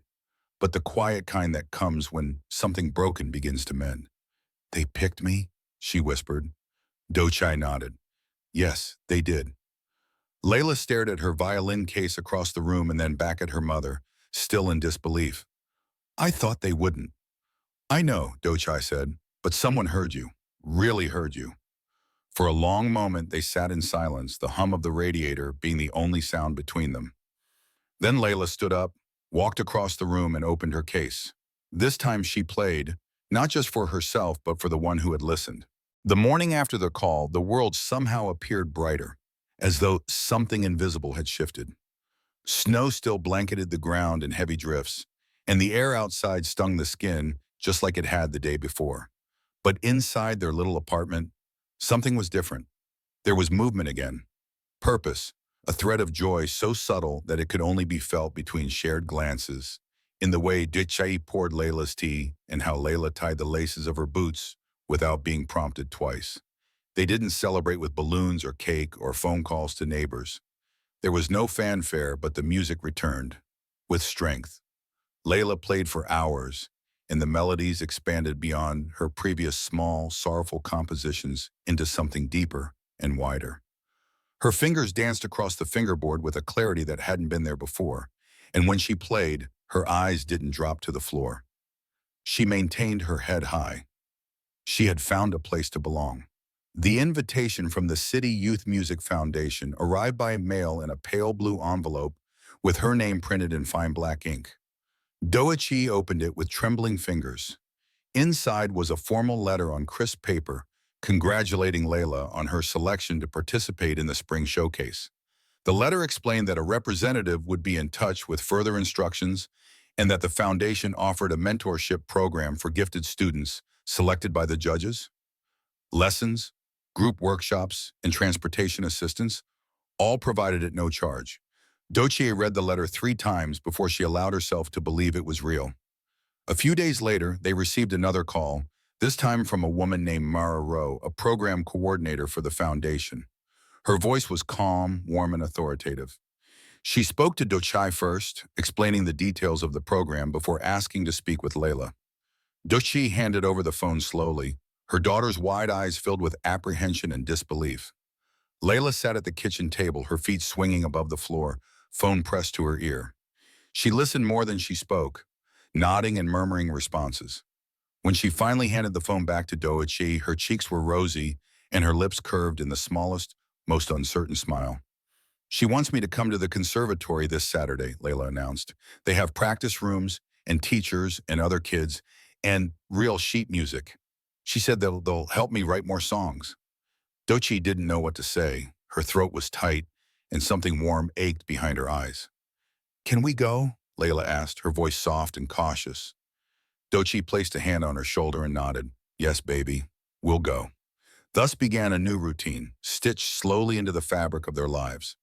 but the quiet kind that comes when something broken begins to mend. "They picked me?" she whispered. Dochai nodded. "Yes, they did." Layla stared at her violin case across the room and then back at her mother, still in disbelief. "I thought they wouldn't." "I know," Dochai said, "but someone heard you. Really heard you." For a long moment they sat in silence, the hum of the radiator being the only sound between them. Then Layla stood up, walked across the room and opened her case. This time she played, not just for herself but for the one who had listened. The morning after the call, the world somehow appeared brighter, as though something invisible had shifted. Snow still blanketed the ground in heavy drifts, and the air outside stung the skin just like it had the day before. But inside their little apartment, something was different. There was movement again. Purpose, a thread of joy so subtle that it could only be felt between shared glances, in the way Dichai poured Layla's tea and how Layla tied the laces of her boots without being prompted twice. They didn't celebrate with balloons or cake or phone calls to neighbors. There was no fanfare, but the music returned, with strength. Layla played for hours, and the melodies expanded beyond her previous small, sorrowful compositions into something deeper and wider. Her fingers danced across the fingerboard with a clarity that hadn't been there before, and when she played, her eyes didn't drop to the floor. She maintained her head high. She had found a place to belong. The invitation from the City Youth Music Foundation arrived by mail in a pale blue envelope with her name printed in fine black ink. Doichi opened it with trembling fingers. Inside was a formal letter on crisp paper congratulating Layla on her selection to participate in the spring showcase. The letter explained that a representative would be in touch with further instructions and that the foundation offered a mentorship program for gifted students selected by the judges. Lessons, group workshops, and transportation assistance, all provided at no charge. Dochie read the letter 3 times before she allowed herself to believe it was real. A few days later, they received another call, this time from a woman named Mara Rowe, a program coordinator for the foundation. Her voice was calm, warm, and authoritative. She spoke to Dochai first, explaining the details of the program before asking to speak with Layla. Dochai handed over the phone slowly, her daughter's wide eyes filled with apprehension and disbelief. Layla sat at the kitchen table, her feet swinging above the floor, phone pressed to her ear. She listened more than she spoke, nodding and murmuring responses. When she finally handed the phone back to Doichi, her cheeks were rosy and her lips curved in the smallest, most uncertain smile. "She wants me to come to the conservatory this Saturday," Layla announced. "They have practice rooms and teachers and other kids and real sheet music. She said they'll help me write more songs." Dochi didn't know what to say. Her throat was tight and something warm ached behind her eyes. "Can we go?" Layla asked, her voice soft and cautious. Dochi placed a hand on her shoulder and nodded. "Yes, baby, we'll go." Thus began a new routine, stitched slowly into the fabric of their lives.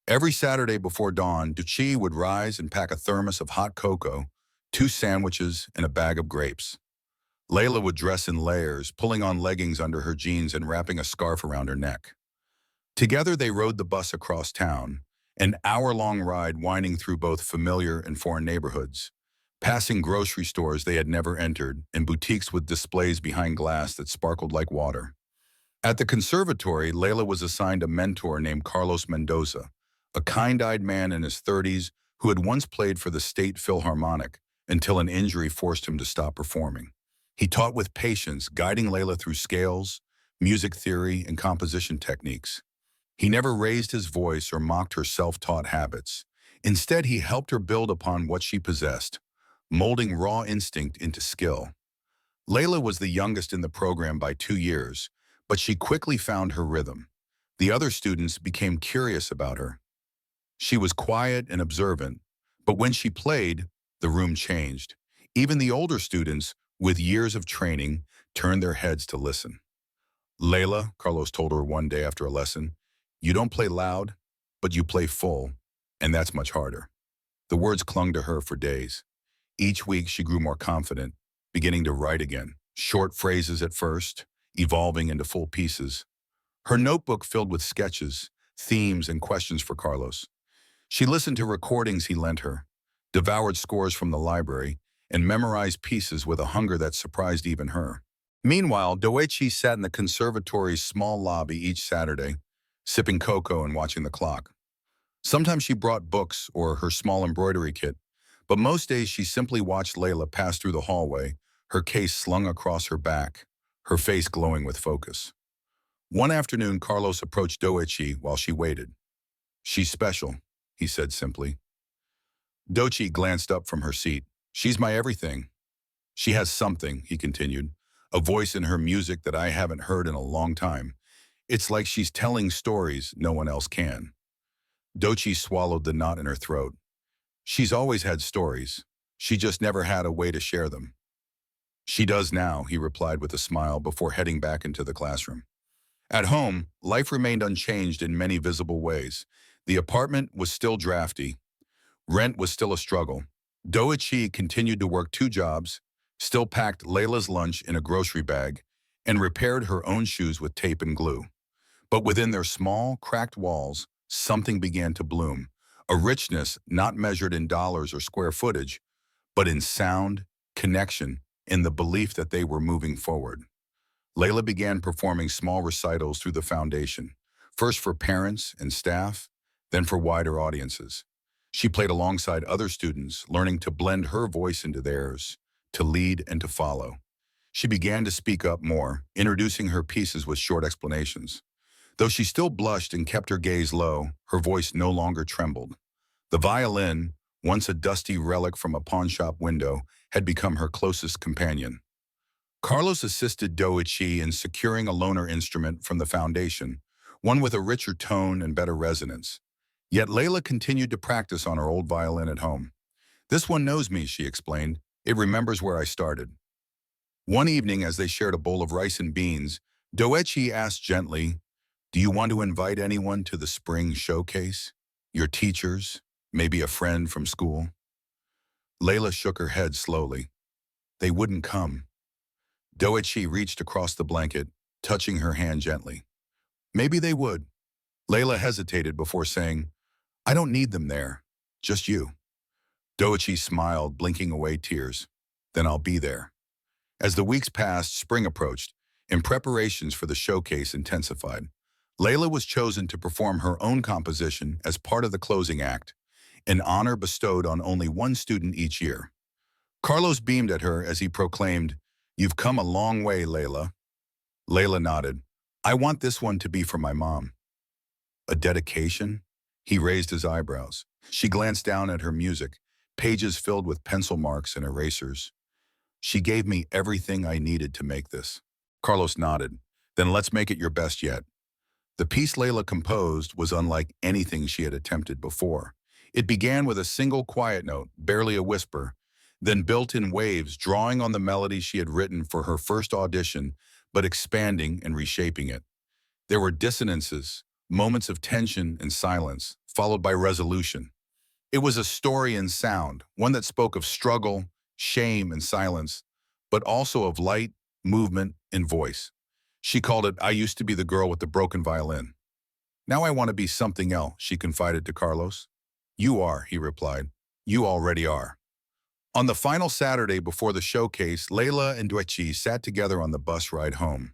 Every Saturday before dawn, Dochi would rise and pack a thermos of hot cocoa, 2 sandwiches, and a bag of grapes. Layla would dress in layers, pulling on leggings under her jeans and wrapping a scarf around her neck. Together they rode the bus across town, an hour-long ride winding through both familiar and foreign neighborhoods, passing grocery stores they had never entered and boutiques with displays behind glass that sparkled like water. At the conservatory, Layla was assigned a mentor named Carlos Mendoza, a kind-eyed man in his 30s who had once played for the State Philharmonic until an injury forced him to stop performing. He taught with patience, guiding Layla through scales, music theory, and composition techniques. He never raised his voice or mocked her self-taught habits. Instead, he helped her build upon what she possessed, molding raw instinct into skill. Layla was the youngest in the program by 2 years, but she quickly found her rhythm. The other students became curious about her. She was quiet and observant, but when she played, the room changed. Even the older students, with years of training, turned their heads to listen. Layla, Carlos told her one day after a lesson, you don't play loud, but you play full, and that's much harder. The words clung to her for days. Each week she grew more confident, beginning to write again, short phrases at first, evolving into full pieces. Her notebook filled with sketches, themes, and questions for Carlos. She listened to recordings he lent her, devoured scores from the library, and memorized pieces with a hunger that surprised even her. Meanwhile, Doechi sat in the conservatory's small lobby each Saturday, sipping cocoa and watching the clock. Sometimes she brought books or her small embroidery kit, but most days she simply watched Layla pass through the hallway, her case slung across her back, her face glowing with focus. One afternoon, Carlos approached Doechi while she waited. She's special, he said simply. Doechi glanced up from her seat. She's my everything. She has something, he continued, a voice in her music that I haven't heard in a long time. It's like she's telling stories no one else can. Doechi swallowed the knot in her throat. She's always had stories. She just never had a way to share them. She does now, he replied with a smile before heading back into the classroom. At home, life remained unchanged in many visible ways. The apartment was still drafty. Rent was still a struggle. Doechi continued to work two jobs, still packed Layla's lunch in a grocery bag, and repaired her own shoes with tape and glue. But within their small, cracked walls, something began to bloom, a richness not measured in dollars or square footage, but in sound, connection, and the belief that they were moving forward. Layla began performing small recitals through the foundation, first for parents and staff, then for wider audiences. She played alongside other students, learning to blend her voice into theirs, to lead and to follow. She began to speak up more, introducing her pieces with short explanations. Though she still blushed and kept her gaze low, her voice no longer trembled. The violin, once a dusty relic from a pawnshop window, had become her closest companion. Carlos assisted Doechi in securing a loaner instrument from the foundation, one with a richer tone and better resonance. Yet Layla continued to practice on her old violin at home. This one knows me, she explained. It remembers where I started. One evening, as they shared a bowl of rice and beans, Doechi asked gently, do you want to invite anyone to the spring showcase? Your teachers? Maybe a friend from school? Layla shook her head slowly. They wouldn't come. Doechi reached across the blanket, touching her hand gently. Maybe they would. Layla hesitated before saying, I don't need them there, just you. Doechi smiled, blinking away tears. Then I'll be there. As the weeks passed, spring approached, and preparations for the showcase intensified. Layla was chosen to perform her own composition as part of the closing act, an honor bestowed on only one student each year. Carlos beamed at her as he proclaimed, You've come a long way, Layla. Layla nodded. I want this one to be for my mom. A dedication? He raised his eyebrows. She glanced down at her music, pages filled with pencil marks and erasers. She gave me everything I needed to make this. Carlos nodded. Then let's make it your best yet. The piece Layla composed was unlike anything she had attempted before. It began with a single quiet note, barely a whisper, then built in waves, drawing on the melody she had written for her first audition, but expanding and reshaping it. There were dissonances, moments of tension and silence, followed by resolution. It was a story in sound, one that spoke of struggle, shame, and silence, but also of light, movement, and voice. She called it, I Used to Be the Girl with the Broken Violin. Now I want to be something else, she confided to Carlos. You are, he replied. You already are. On the final Saturday before the showcase, Layla and Doechi sat together on the bus ride home.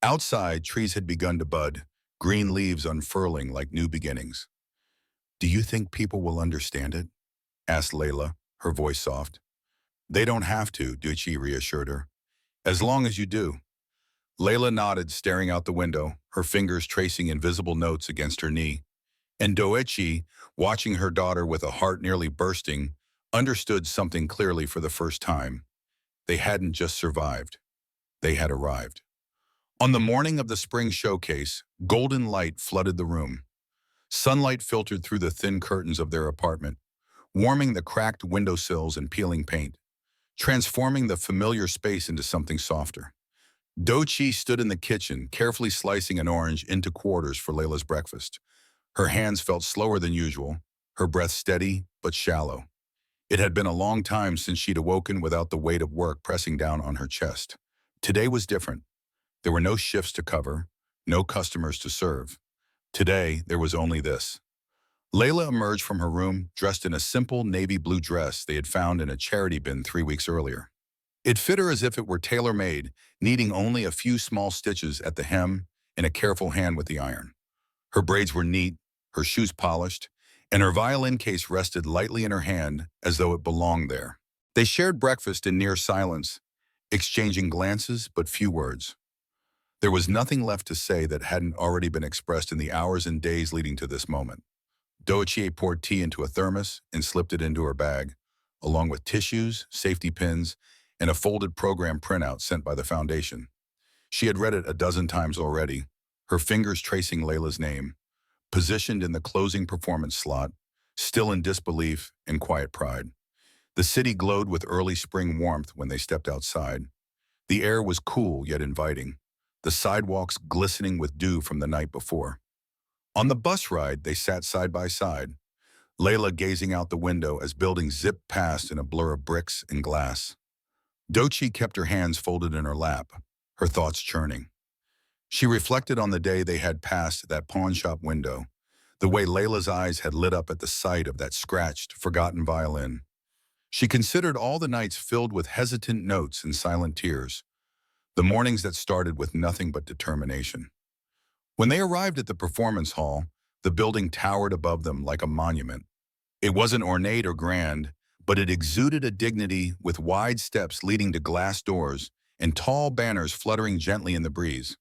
Outside, trees had begun to bud, green leaves unfurling like new beginnings. Do you think people will understand it? Asked Layla, her voice soft. They don't have to, Doechi reassured her. As long as you do. Layla nodded, staring out the window, her fingers tracing invisible notes against her knee. And Doechi, watching her daughter with a heart nearly bursting, understood something clearly for the first time. They hadn't just survived. They had arrived. On the morning of the spring showcase, golden light flooded the room. Sunlight filtered through the thin curtains of their apartment, warming the cracked windowsills and peeling paint, transforming the familiar space into something softer. Dochi stood in the kitchen, carefully slicing an orange into quarters for Layla's breakfast. Her hands felt slower than usual, her breath steady but shallow. It had been a long time since she'd awoken without the weight of work pressing down on her chest. Today was different. There were no shifts to cover, no customers to serve. Today, there was only this. Layla emerged from her room dressed in a simple navy blue dress they had found in a charity bin 3 weeks earlier. It fit her as if it were tailor-made, needing only a few small stitches at the hem and a careful hand with the iron. Her braids were neat, her shoes polished, and her violin case rested lightly in her hand as though it belonged there. They shared breakfast in near silence, exchanging glances but few words. There was nothing left to say that hadn't already been expressed in the hours and days leading to this moment. Doechie poured tea into a thermos and slipped it into her bag, along with tissues, safety pins, and a folded program printout sent by the foundation. She had read it a dozen times already, her fingers tracing Layla's name, positioned in the closing performance slot, still in disbelief and quiet pride. The city glowed with early spring warmth when they stepped outside. The air was cool yet inviting, the sidewalks glistening with dew from the night before. On the bus ride, they sat side by side, Layla gazing out the window as buildings zipped past in a blur of bricks and glass. Doechie kept her hands folded in her lap, her thoughts churning. She reflected on the day they had passed that pawn shop window, the way Layla's eyes had lit up at the sight of that scratched, forgotten violin. She considered all the nights filled with hesitant notes and silent tears, the mornings that started with nothing but determination. When they arrived at the performance hall, the building towered above them like a monument. It wasn't ornate or grand, but it exuded a dignity with wide steps leading to glass doors and tall banners fluttering gently in the breeze.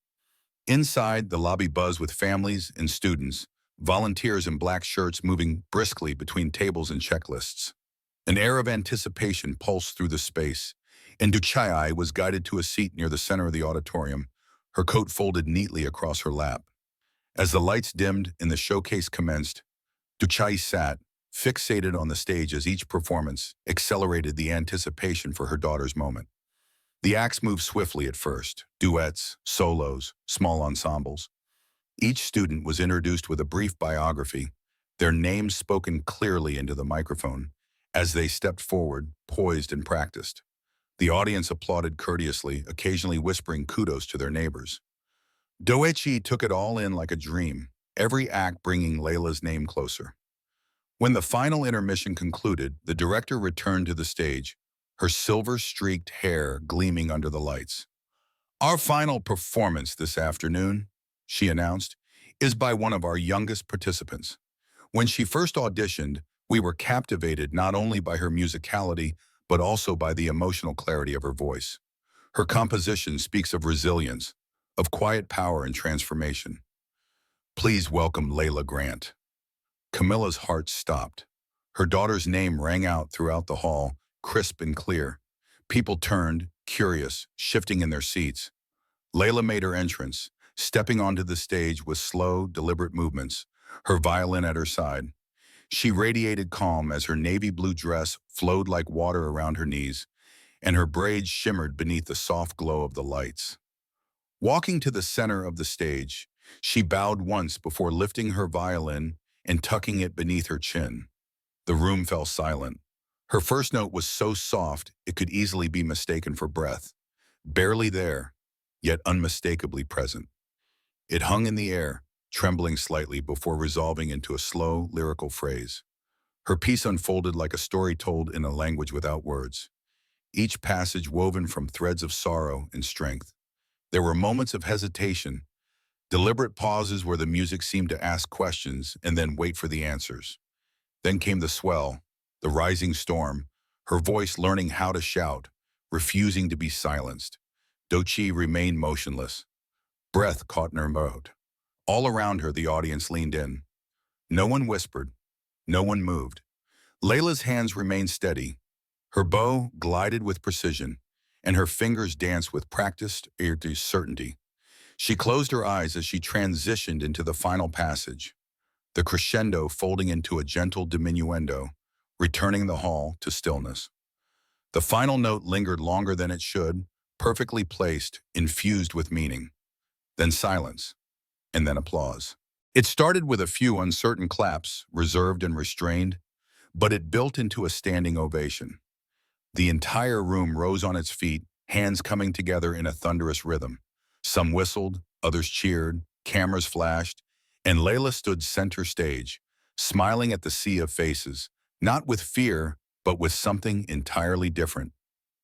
Inside, the lobby buzzed with families and students, volunteers in black shirts moving briskly between tables and checklists. An air of anticipation pulsed through the space, and Duchai was guided to a seat near the center of the auditorium, her coat folded neatly across her lap. As the lights dimmed and the showcase commenced, Duchai sat, fixated on the stage as each performance accelerated the anticipation for her daughter's moment. The acts moved swiftly at first, duets, solos, small ensembles. Each student was introduced with a brief biography, their names spoken clearly into the microphone as they stepped forward, poised and practiced. The audience applauded courteously, occasionally whispering kudos to their neighbors. Doechie took it all in like a dream, every act bringing Layla's name closer. When the final intermission concluded, the director returned to the stage, her silver-streaked hair gleaming under the lights. "Our final performance this afternoon," she announced, "is by one of our youngest participants. When she first auditioned, we were captivated not only by her musicality, but also by the emotional clarity of her voice. Her composition speaks of resilience, of quiet power and transformation. Please welcome Layla Grant." Camilla's heart stopped. Her daughter's name rang out throughout the hall, crisp and clear. People turned, curious, shifting in their seats. Layla made her entrance, stepping onto the stage with slow, deliberate movements, her violin at her side. She radiated calm as her navy blue dress flowed like water around her knees, and her braids shimmered beneath the soft glow of the lights. Walking to the center of the stage, she bowed once before lifting her violin and tucking it beneath her chin. The room fell silent. Her first note was so soft it could easily be mistaken for breath, barely there, yet unmistakably present. It hung in the air, trembling slightly before resolving into a slow, lyrical phrase. Her piece unfolded like a story told in a language without words, each passage woven from threads of sorrow and strength. There were moments of hesitation, deliberate pauses where the music seemed to ask questions and then wait for the answers. Then came the swell, the rising storm, her voice learning how to shout, refusing to be silenced. Doechie remained motionless, breath caught in her throat. All around her, the audience leaned in. No one whispered, no one moved. Layla's hands remained steady. Her bow glided with precision, and her fingers danced with practiced certainty. She closed her eyes as she transitioned into the final passage, the crescendo folding into a gentle diminuendo, returning the hall to stillness. The final note lingered longer than it should, perfectly placed, infused with meaning. Then silence, and then applause. It started with a few uncertain claps, reserved and restrained, but it built into a standing ovation. The entire room rose on its feet, hands coming together in a thunderous rhythm. Some whistled, others cheered, cameras flashed, and Layla stood center stage, smiling at the sea of faces, not with fear, but with something entirely different: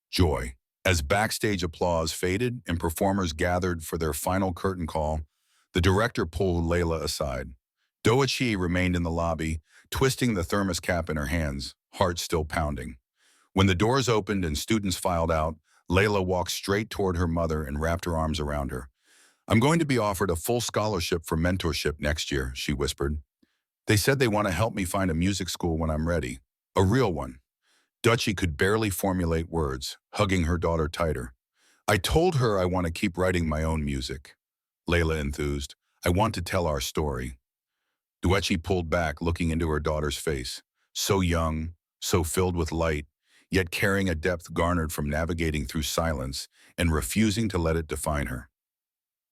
joy. As backstage applause faded and performers gathered for their final curtain call, the director pulled Layla aside. Doichi remained in the lobby, twisting the thermos cap in her hands, heart still pounding. When the doors opened and students filed out, Layla walked straight toward her mother and wrapped her arms around her. "I'm going to be offered a full scholarship for mentorship next year," she whispered. "They said they want to help me find a music school when I'm ready. A real one." Dutchie could barely formulate words, hugging her daughter tighter. "I told her I want to keep writing my own music," Layla enthused. "I want to tell our story." Dutchie pulled back, looking into her daughter's face. So young, so filled with light, yet carrying a depth garnered from navigating through silence and refusing to let it define her.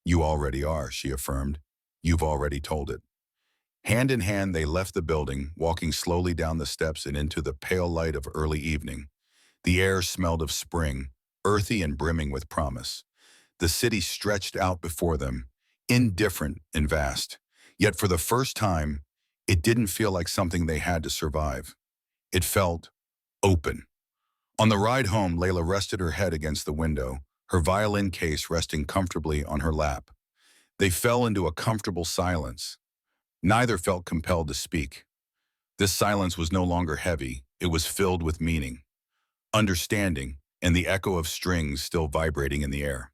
"You already are," she affirmed. "You've already told it." Hand in hand, they left the building, walking slowly down the steps and into the pale light of early evening. The air smelled of spring, earthy and brimming with promise. The city stretched out before them, indifferent and vast. Yet for the first time, it didn't feel like something they had to survive. It felt open. On the ride home, Layla rested her head against the window, her violin case resting comfortably on her lap. They fell into a comfortable silence. Neither felt compelled to speak. This silence was no longer heavy. It was filled with meaning, understanding, and the echo of strings still vibrating in the air.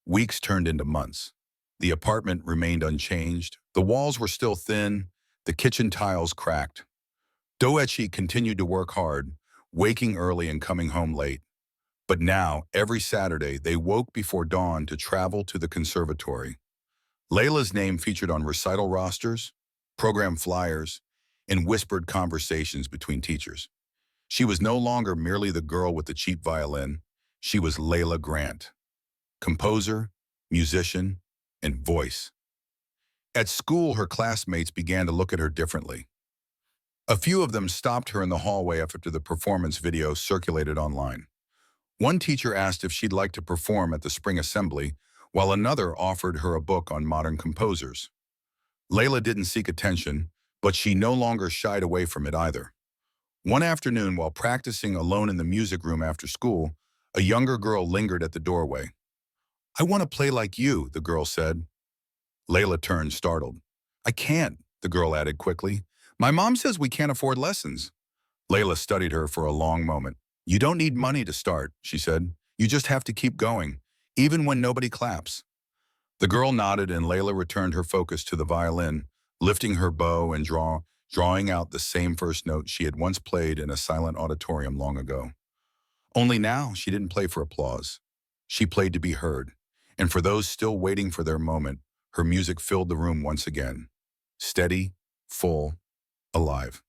Weeks turned into months. The apartment remained unchanged. The walls were still thin, the kitchen tiles cracked. Doechi continued to work hard, waking early and coming home late. But now, every Saturday, they woke before dawn to travel to the conservatory. Layla's name featured on recital rosters, program flyers, and whispered conversations between teachers. She was no longer merely the girl with the cheap violin. She was Layla Grant, composer, musician, and voice. At school, her classmates began to look at her differently. A few of them stopped her in the hallway after the performance video circulated online. One teacher asked if she'd like to perform at the spring assembly, while another offered her a book on modern composers. Layla didn't seek attention, but she no longer shied away from it either. One afternoon, while practicing alone in the music room after school, a younger girl lingered at the doorway. "I want to play like you," the girl said. Layla turned, startled. "I can't," the girl added quickly. "My mom says we can't afford lessons." Layla studied her for a long moment. "You don't need money to start," she said. "You just have to keep going, even when nobody claps." The girl nodded and Layla returned her focus to the violin, lifting her bow and drawing out the same first note she had once played in a silent auditorium long ago. Only now she didn't play for applause. She played to be heard. And for those still waiting for their moment, her music filled the room once again. Steady, full, alive.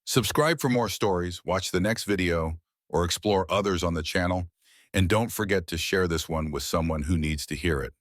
Subscribe for more stories, watch the next video, or explore others on the channel. And don't forget to share this one with someone who needs to hear it.